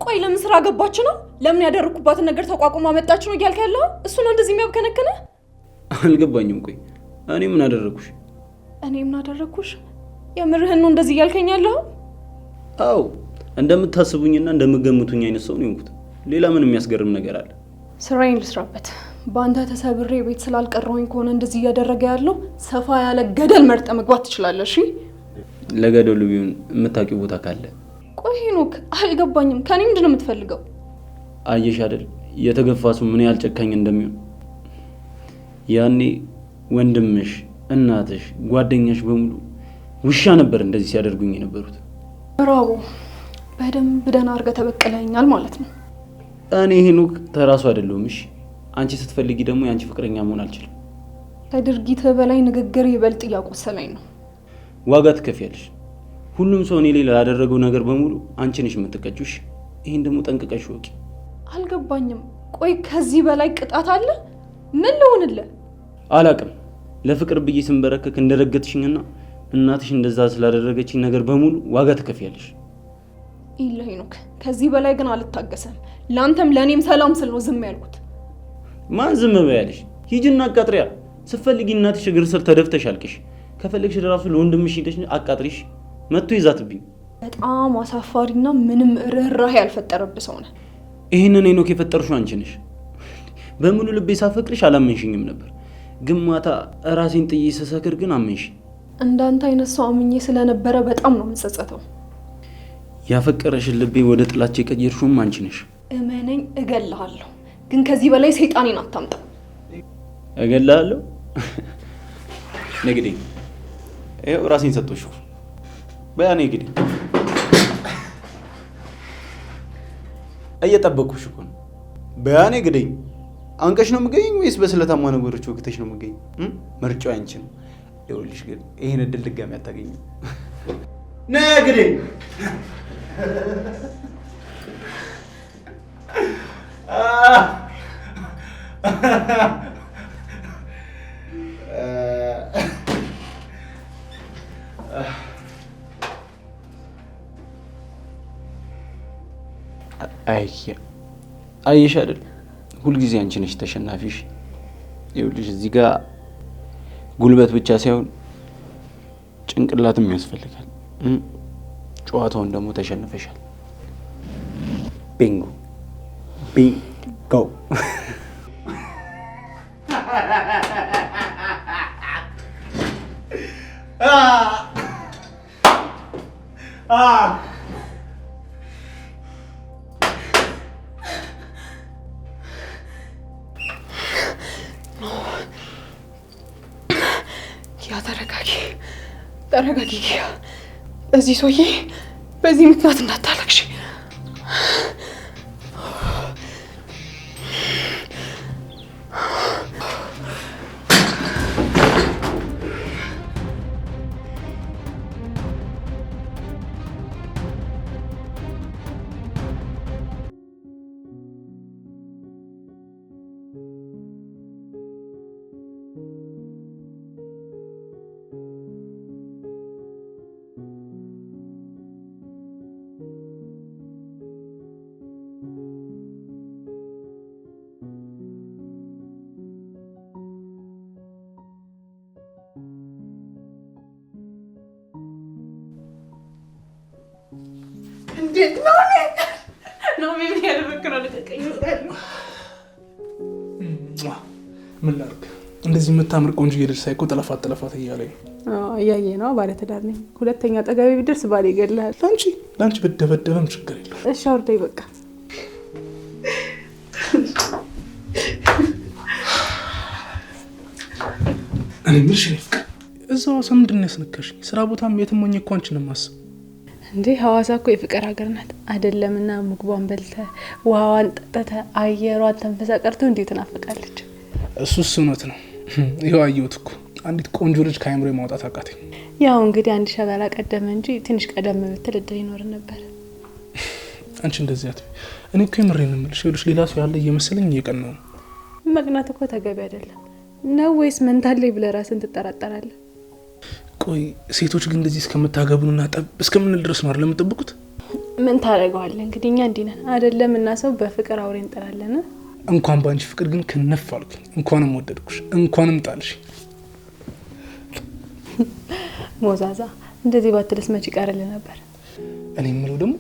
ቆይ ለምን ስራ ገባች ነው? ለምን ያደረኩባትን ነገር ተቋቁማ መጣች ነው እያልክ ያለው? እሱ ነው እንደዚህ የሚያብከነከነ? አልገባኝም። ቆይ እኔ ምን አደረኩሽ? እኔ ምን አደረኩሽ? የምርህን ነው እንደዚህ እያልከኝ ያለው? አዎ እንደምታስቡኝና እንደምገምቱኝ አይነት ሰው ነው የሆንኩት። ሌላ ምን የሚያስገርም ነገር አለ? ስራዬን ልስራበት። በአንተ ተሰብሬ ቤት ስላልቀረሁኝ ከሆነ እንደዚህ እያደረገ ያለው ሰፋ ያለ ገደል መርጠ መግባት ትችላለሽ። ለገደሉ ቢሆን የምታውቂው ቦታ ካለ። ቆይ ሄኖክ አልገባኝም። ከኔ ምንድን ነው የምትፈልገው? አየሽ አይደል የተገፋ ሰው ምን ያህል ጨካኝ እንደሚሆን። ያኔ ወንድምሽ፣ እናትሽ፣ ጓደኛሽ በሙሉ ውሻ ነበር እንደዚህ ሲያደርጉኝ የነበሩት። ብራቮ! በደንብ ደህና አድርገህ ተበቀለኛል ማለት ነው። እኔ ሄኖክ ተራሱ አይደለሁም። እሺ አንቺ ስትፈልጊ ደግሞ የአንቺ ፍቅረኛ መሆን አልችልም። ከድርጊትህ በላይ ንግግር ይበልጥ እያቆሰለኝ ነው። ዋጋ ትከፍያለሽ። ሁሉም ሰው እኔ ላይ ላደረገው ነገር በሙሉ አንቺ ነሽ የምትቀጪው። ይሄን ደግሞ ጠንቅቀሽ ወቂ። አልገባኝም። ቆይ ከዚህ በላይ ቅጣት አለ? ምን ልሆንልህ? አላቅም። ለፍቅር ብዬ ስንበረከክ እንደረገጥሽኝና እናትሽ እንደዛ ስላደረገችኝ ነገር በሙሉ ዋጋ ትከፍያለሽ። ይለ ሄኖክ ከዚህ በላይ ግን አልታገሰም። ለአንተም ለእኔም ሰላም ስል ነው ዝም ያልኩት። ማን ዝም በያለሽ? ሂጂና አቃጥሪያ። ስትፈልጊ እናትሽ እግር ስር ተደፍተሽ አልቅሽ። ከፈለግሽ ራሱ ለወንድምሽ ሄደሽ አቃጥሪሽ። መጥቶ ይዛትብኝ። በጣም አሳፋሪና ምንም ርህራሄ ያልፈጠረብህ ሰው ነህ። ይህንን ሄኖክ የፈጠርሽው አንቺ ነሽ። በሙሉ ልቤ ሳፈቅርሽ አላመንሽኝም ነበር፣ ግን ማታ ራሴን ጥዬ ስሰክር ግን አመንሽ። እንዳንተ አይነት ሰው አምኜ ስለነበረ በጣም ነው የምጸጸተው። ያፈቀረሽን ልቤ ወደ ጥላቻ የቀየርሽውም አንቺ ነሽ። እመነኝ፣ እገልሃለሁ። ግን ከዚህ በላይ ሰይጣኔን አታምጣ። እገልሃለሁ? ነግዴ ይኸው ራሴን ሰጥቶሽ በያኔ ግዴ እየጠበቅኩሽ እኮ ነው። በያኔ ግዴኝ። አንቀሽ ነው የምገኝ ወይስ በስለታማ ነገሮች ወቅተሽ ነው የምገኝ? ምርጫው አንቺ ነው። ይኸውልሽ ግን ይሄን እድል ድጋሚ አታገኝም። ነግዴ አየሽ አይደል ሁልጊዜ አንቺ ነሽ ተሸናፊሽ። ይኸውልሽ እዚህ ጋር ጉልበት ብቻ ሳይሆን ጭንቅላትም ያስፈልጋል። ጨዋታውን ደግሞ ተሸንፈሻል። ቢንጎ ቢንጎ። ኪያ ተረጋጊ፣ ተረጋጊ ኪያ። በዚህ ሰውዬ በዚህ ምክንያት እንዳታለቅሽ። እንዴት ነው ነው ምን ያደረክ ነው? ለቀቀኝ። ምን ላድርግ? እንደዚህ የምታምር ቆንጆ እየደርስ ሳይቆ ጠለፋት እያለኝ እያየ ነው። ባለ ትዳር ነኝ። ሁለተኛ ጠገቤ ቢደርስ ባል ይገድልሃል። ለአንቺ ብደበደበም ችግር የለም። እሺ አውርደኝ በቃ። እኔ ምንሽ ነው እዛው ሐዋሳ ምንድን ነው ያስነካሽኝ? ስራ ቦታም የትም ሆኜ እኮ አንቺን ነው የማስበው። እንዴ ሐዋሳ እኮ የፍቅር ሀገር ናት አይደለምና ምግቧን በልተህ ውሃዋን ጠጥተህ አየሯን ተንፈሳ ቀርቶ እንዴት ትናፍቃለች። እሱስ እውነት ነው። ይኸው አየሁት እኮ አንዲት ቆንጆ ልጅ ከአይምሮ ማውጣት አቃተኝ። ያው እንግዲህ አንድ ሸበላ ቀደመ እንጂ ትንሽ ቀደም ብትል እድል ይኖር ነበር። አንቺ እንደዚህ አትበይ። እኔ እኮ የምሬን ነው የምልሽ። ይኸውልሽ ሌላ ሰው ያለ እየመሰለኝ እየቀናሁ ነው። መቅናት እኮ ተገቢ አይደለም ነው ወይስ መንታለይ ብለህ ራስን ትጠራጠራለህ? ቆይ ሴቶች ግን እንደዚህ እስከምታገቡና ጠብ እስከምንል ድረስ ነው አይደል የምትጠብቁት? ምን ታደርገዋለህ እንግዲህ እኛ እንዲህ ነን አይደለም። እና ሰው በፍቅር አውሬ እንጠራለን። እንኳን ባንቺ ፍቅር ግን ከነፍ አልኩኝ። እንኳንም ወደድኩሽ፣ እንኳንም ጣልሽ። ሞዛዛ እንደዚህ ባትልስ መች ይቀርልህ ነበር። እኔ የምለው ደግሞ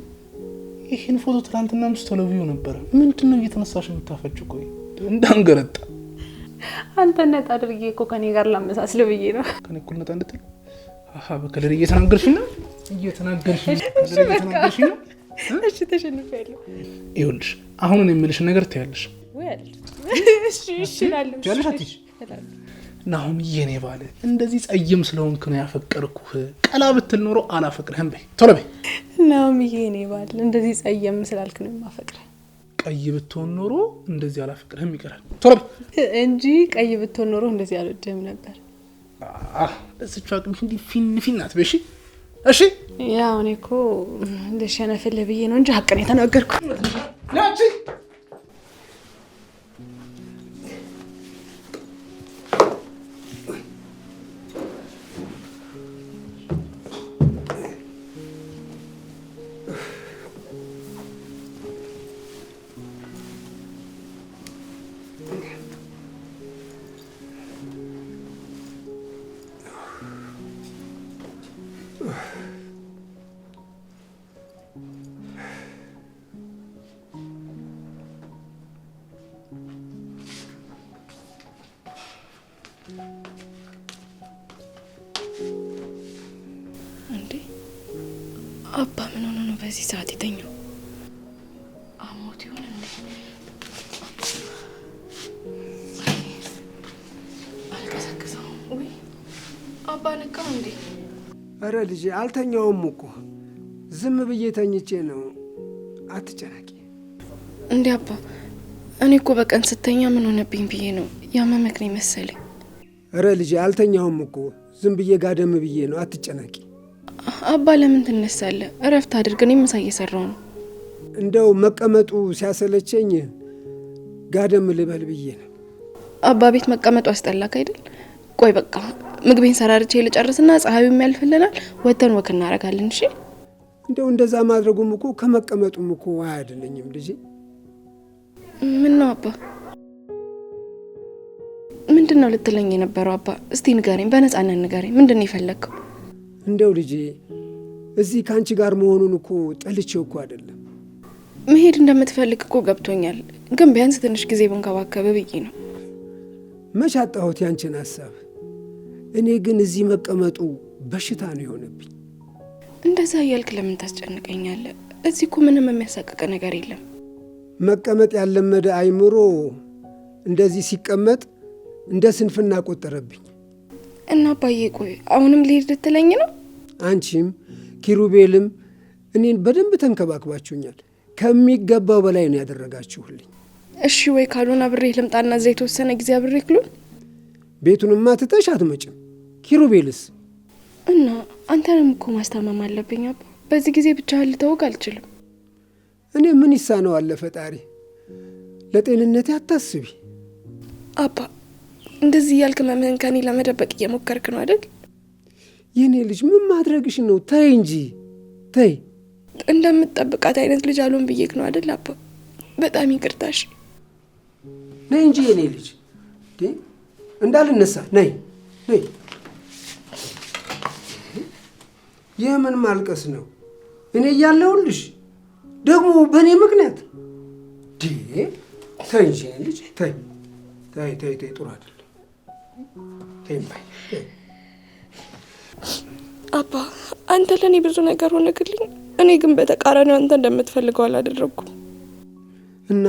ይሄን ፎቶ ትናንትና ምስተለብዩ ነበር። ምንድነው እየተነሳሽ የምታፈጭው? ቆይ እንዳንገረጣ አንተ ነጣ አድርጌ እኮ ከኔ ጋር ላመሳስል ብዬ ነው። ከኔ እኩል ነጣ እንድትል በከለር እየተናገርሽ ነው። እሺ ተሸንፌያለሁ። ይኸውልሽ አሁን እኔ የምልሽ ነገር ትያለሽ። እሺ እላለሁ። ናሁም የኔ ባለ እንደዚህ ጸይም ስለሆንክ ነው ያፈቀርኩህ። ቀላ ብትል ኖሮ አላፈቅርህም። በይ ቶሎ በይ። ናሁም የኔ ባለ እንደዚህ ጸይም ስላልክ ነው የማፈቅርህ። ቀይ ብትሆን ኖሮ እንደዚህ አላፈቅርህም ይቀራል። ቶሎ በይ እንጂ ቀይ ብትሆን ኖሮ እንደዚህ አልወድህም ነበር። ለስቹ አቅምሽ እንዲህ ፊን ናት። በሺ እሺ ያው እኔ እኮ ልሸነፍልህ ብዬ ነው እንጂ ሀቅን የተናገርኩት። ናቺ አባ ምን ሆነ ነው በዚህ ሰዓት የተኛው? አሞት ይሆን እንዴ? አልቀሰቀሰውም ወይ? አባ ነቃው እንዴ? አረ ልጄ አልተኛውም እኮ ዝም ብዬ ተኝቼ ነው። አትጨነቂ። እንዴ አባ እኔ እኮ በቀን ስተኛ ምን ሆነብኝ ብዬ ነው ያመመክ ነው መሰለኝ። አረ ልጄ አልተኛውም እኮ ዝም ብዬ ጋደም ብዬ ነው። አትጨነቂ። አባ ለምን ትነሳለህ? እረፍት አድርግ። እኔ ምሳ እየሰራሁ ነው። እንደው መቀመጡ ሲያሰለቸኝ ጋደም ልበል ብዬ ነው። አባ ቤት መቀመጡ አስጠላክ አይደል? ቆይ በቃ ምግቤን ሰራርቼ ልጨርስና ፀሐዩ የሚያልፍልናል፣ ወተን ወክ እናደርጋለን። እሺ እንደው እንደዛ ማድረጉም እኮ ከመቀመጡም እኮ አያድነኝም ልጄ። ምን ነው አባ? ምንድነው ልትለኝ የነበረው አባ? እስቲ ንገረኝ፣ በነፃነት ንገረኝ። ምንድነው የፈለግከው? እንደው ልጄ እዚህ ካንቺ ጋር መሆኑን እኮ ጠልቼው እኮ አይደለም። መሄድ እንደምትፈልግ እኮ ገብቶኛል፣ ግን ቢያንስ ትንሽ ጊዜ ብንከባከብ ብዬ ነው። መች አጣሁት ያንቺን ሀሳብ። እኔ ግን እዚህ መቀመጡ በሽታ ነው የሆነብኝ። እንደዛ እያልክ ለምን ታስጨንቀኛለህ? እዚህ እኮ ምንም የሚያሳቅቅ ነገር የለም። መቀመጥ ያለመደ አይምሮ እንደዚህ ሲቀመጥ እንደ ስንፍና ቆጠረብኝ። እና አባዬ ቆይ አሁንም ልሄድ ልትለኝ ነው? አንቺም ኪሩቤልም እኔን በደንብ ተንከባክባችሁኛል። ከሚገባው በላይ ነው ያደረጋችሁልኝ። እሺ ወይ ካልሆነ አብሬ ልምጣና እዛ የተወሰነ ጊዜ አብሬ ክሉን። ቤቱንማ ትተሽ አትመጭም። ኪሩቤልስ? እና አንተንም እኮ ማስታመም አለብኝ አባ። በዚህ ጊዜ ብቻህን ልተውክ አልችልም። እኔ ምን ይሳነዋል ፈጣሪ። ለጤንነቴ አታስቢ አባ። እንደዚህ እያልክ መምህን ከኔ ለመደበቅ እየሞከርክ ነው አይደል? የኔ ልጅ ምን ማድረግሽ ነው? ተይ እንጂ ተይ። እንደምትጠብቃት አይነት ልጅ አልሆን ብዬክ ነው አይደል አባ? በጣም ይቅርታሽ። ነይ እንጂ የኔ ልጅ እንዳልነሳ ነይ ነይ። የምን ማልቀስ ነው? እኔ እያለሁልሽ ደግሞ በእኔ ምክንያት ተይ እንጂ የኔ ልጅ ተይ ተይ ተይ ተይ። ጥሩ አይደለም። ተይ ባይ አባ። አንተ ለኔ ብዙ ነገር ሆነክልኝ፣ እኔ ግን በተቃራኒው አንተ እንደምትፈልገው አላደረኩም። እና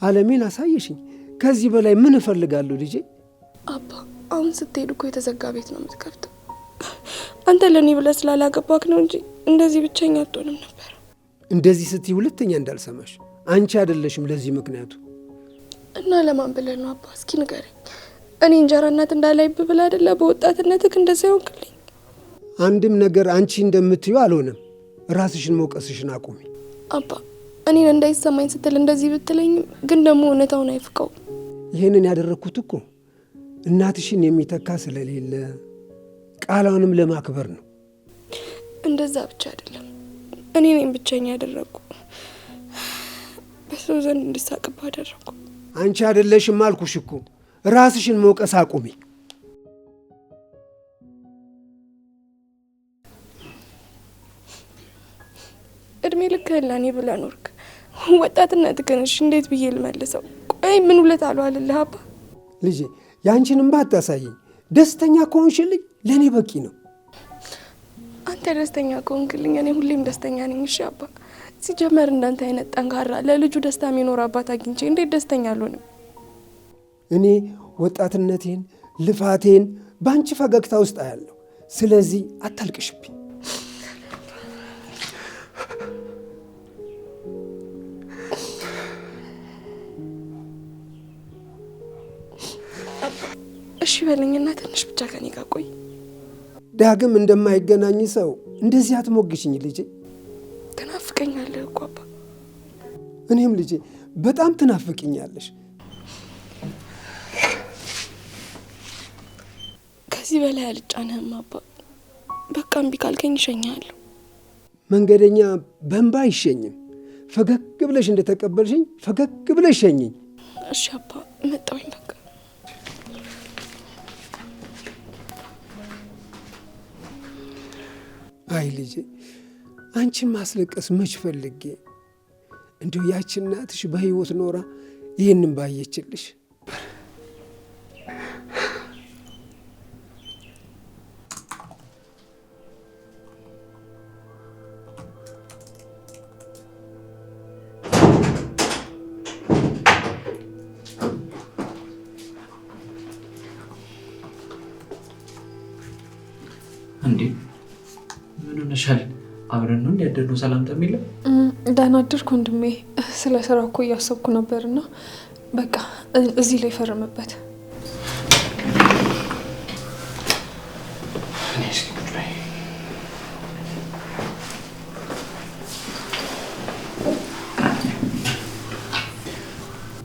ዓለሜን አሳየሽኝ። ከዚህ በላይ ምን እፈልጋለሁ ልጄ? አባ አሁን ስትሄድ እኮ የተዘጋ ቤት ነው የምትከፍተው። አንተ ለኔ ብለህ ስላላገባክ ነው እንጂ እንደዚህ ብቸኛ አትሆንም ነበር። እንደዚህ ስትይ ሁለተኛ እንዳልሰማሽ። አንቺ አይደለሽም ለዚህ ምክንያቱ። እና ለማን ብለህ ነው አባ? እስኪ ንገረኝ። እኔ እንጀራ እናት እንዳላይብ ብለህ አይደለ በወጣትነትህ እንደዛ ይሆንክልኝ? አንድም ነገር አንቺ እንደምትዩ አልሆነም። ራስሽን መውቀስሽን አቁሚ አባ። እኔን እንዳይሰማኝ ስትል እንደዚህ ብትለኝም ግን ደግሞ እውነታውን አይፍቀው። ይሄንን ያደረኩት እኮ እናትሽን የሚተካ ስለሌለ ቃሏንም ለማክበር ነው። እንደዛ ብቻ አይደለም፣ እኔ ነኝ ብቸኛ ያደረኩ። በሰው ዘንድ እንድሳቅብህ አደረኩ። አንቺ አይደለሽም አልኩሽ እኮ። ራስሽን መውቀስ አቁሚ። እድሜ ልክህን ለእኔ ብለህ ኖርክ። ወጣትነትህን እሺ እንዴት ብዬ ልመልሰው? ቆይ ምን ውለታ አልዋልልህ አባ? ልጄ ያንቺንም ባታሳየኝ ደስተኛ ከሆንሽልኝ ለእኔ በቂ ነው። አንተ ደስተኛ ከሆንክልኝ እኔ ሁሌም ደስተኛ ነኝ። እሺ አባ። ሲጀመር እንዳንተ አይነት ጠንካራ ለልጁ ደስታ የሚኖር አባት አግኝቼ እንዴት ደስተኛ አልሆንም? እኔ ወጣትነቴን ልፋቴን በአንቺ ፈገግታ ውስጥ አያለሁ። ስለዚህ አታልቅሽብኝ። እሺ በለኝና ትንሽ ብቻ ከኔ ጋር ቆይ። ዳግም እንደማይገናኝ ሰው እንደዚህ አትሞግሽኝ ልጄ። ትናፍቀኛለህ እኮ አባ። እኔም ልጄ በጣም ትናፍቅኛለሽ። ከዚህ በላይ አልጫነህም አባ። በቃ እምቢ ካልከኝ እሸኝሃለሁ። መንገደኛ በእንባ አይሸኝም። ፈገግ ብለሽ እንደተቀበልሽኝ ፈገግ ብለሽ ሸኝኝ። እሺ አባ፣ መጣሁኝ በቃ። አይ ልጄ አንቺን ማስለቀስ መች ፈልጌ። እንዲሁ ያቺ እናትሽ በህይወት ኖራ ይህንን ባየችልሽ። እንዴ ምን ሆነሻል? አብረን ነው እንዲያደርጉ ሰላምታ የሚለው? ደህና አደርክ ወንድሜ። ስለ ስራ እኮ እያሰብኩ ነበርና በቃ እዚህ ላይ ፈርምበት።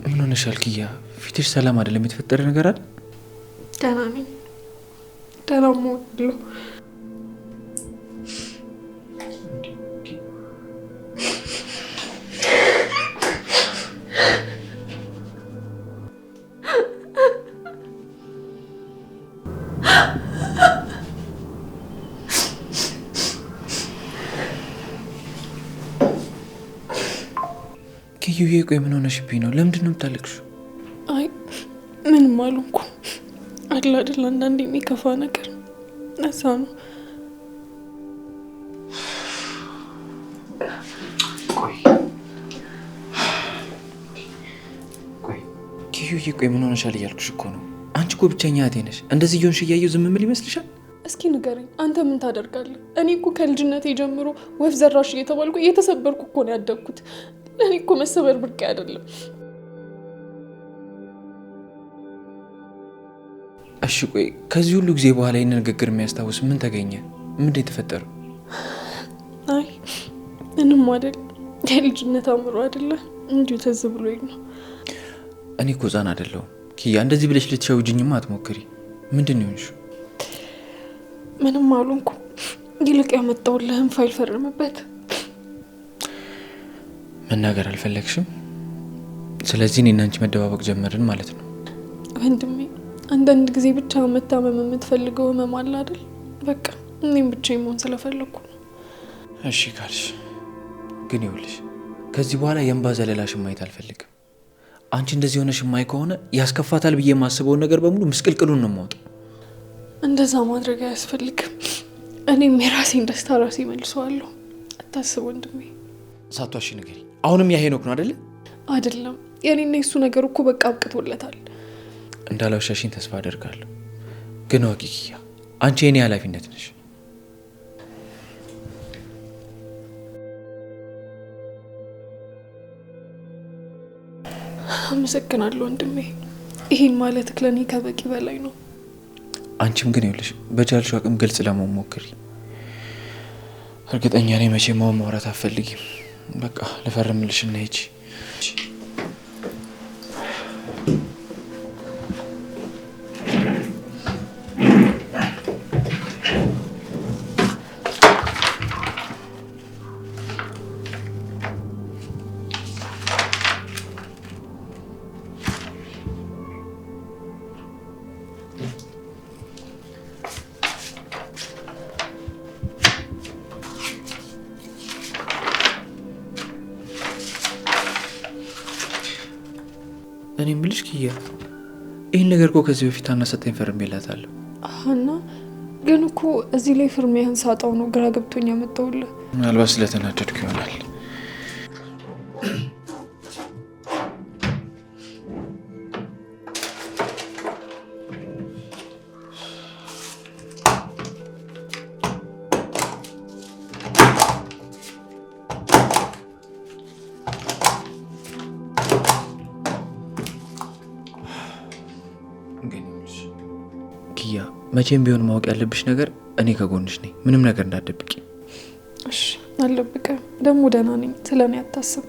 ምን ሆነሻል ኪያ? ፊትሽ ሰላም አይደለም። የተፈጠረ ነገር አለ? ደህና ነኝ። ደህና ሞትለው ኪዩዬ ቆይ ምን ሆነሽብኝ ነው? ለምንድን ነው የምታለቅሽው? አይ ምንም አልሆንኩም። አይደል አንዳንዴ የሚከፋ ነገር እዛ ነው። ኪዩዬ ቆይ ምን ሆነሻል እያልኩሽ እኮ ነው። አንቺ እኮ ብቸኛ እህቴ ነሽ። እንደዚህ እየሆንሽ እያየሁ ዝም የምል ይመስልሻል? እስኪ ንገረኝ፣ አንተ ምን ታደርጋለህ? እኔ እኮ ከልጅነቴ ጀምሮ ወፍ ዘራሽ እየተባልኩ እየተሰበርኩ እኮ ነው ያደግኩት። ለእኔ እኮ መሰበር ብርቅ አይደለም። እሺ ቆይ ከዚህ ሁሉ ጊዜ በኋላ ይህን ንግግር የሚያስታውስ ምን ተገኘ? ምንድን የተፈጠረው? አይ ምንም አይደል። የልጅነት አእምሮ አይደለ እንዲሁ ትዝ ብሎኝ ነው። እኔ እኮ ሕፃን አይደለሁም ኪያ። እንደዚህ ብለሽ ልትሸውጅኝማ አትሞክሪ። ምንድን ነው የሆንሽው? ምንም አልሆንኩም። ይልቅ ያመጣሁልህን ፋይል ፈርምበት። መናገር አልፈለግሽም? ስለዚህ እኔና አንቺ መደባበቅ ጀመርን ማለት ነው? ወንድሜ አንዳንድ ጊዜ ብቻ መታመም የምትፈልገው ህመም አለ አይደል? በቃ እኔም ብቻ መሆን ስለፈለግኩ ነው። እሺ ካልሽ ግን ይኸውልሽ ከዚህ በኋላ የእንባ ዘለላሽን ማየት አልፈልግም። አንቺ እንደዚህ ሆነሽ ማይ ከሆነ ያስከፋታል ብዬ የማስበውን ነገር በሙሉ ምስቅልቅሉን ነው የማወጣው። እንደዛ ማድረግ አያስፈልግም። እኔም የራሴን ደስታ ራሴ መልሰዋለሁ። አታስብ ወንድሜ። ሳቷሽ ንገሪ። አሁንም ያ ሄኖክ ነው አይደለ? አይደለም የኔና የሱ ነገር እኮ በቃ አብቅቶለታል። እንዳላውሻሽኝ ተስፋ አደርጋለሁ። ግን ወቂ ኪያ አንቺ የኔ ኃላፊነት ነሽ። አመሰግናለሁ ወንድሜ። ይሄን ማለት ለኔ ከበቂ በላይ ነው። አንቺም ግን ይኸውልሽ በቻልሽው አቅም ግልጽ ለመሆን ሞክሪ። እርግጠኛ ነኝ መቼም ማውራት አትፈልጊም። በቃ ልፈርምልሽ እና ሂጂ። እኔ ምልሽ ኪያ ይህን ነገር እኮ ከዚህ በፊት አናሰጠኝ ፈርሜላታለሁ። እና ግን እኮ እዚህ ላይ ፍርሚያህን ሳጣው ነው ግራ ገብቶኝ ያመጣሁልህ። ምናልባት ስለተናደድኩ ይሆናል። ኪያ መቼም ቢሆን ማወቅ ያለብሽ ነገር እኔ ከጎንሽ ነኝ። ምንም ነገር እንዳትደብቂ እሺ? አልደብቅም። ደግሞ ደህና ነኝ። ስለኔ አታስብ።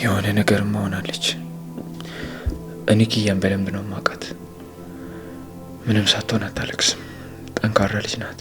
የሆነ ነገር መሆናለች። እኔ ኪያን በደንብ ነው የማውቃት። ምንም ሳትሆን አታለቅስም። ጠንካራ ልጅ ናት።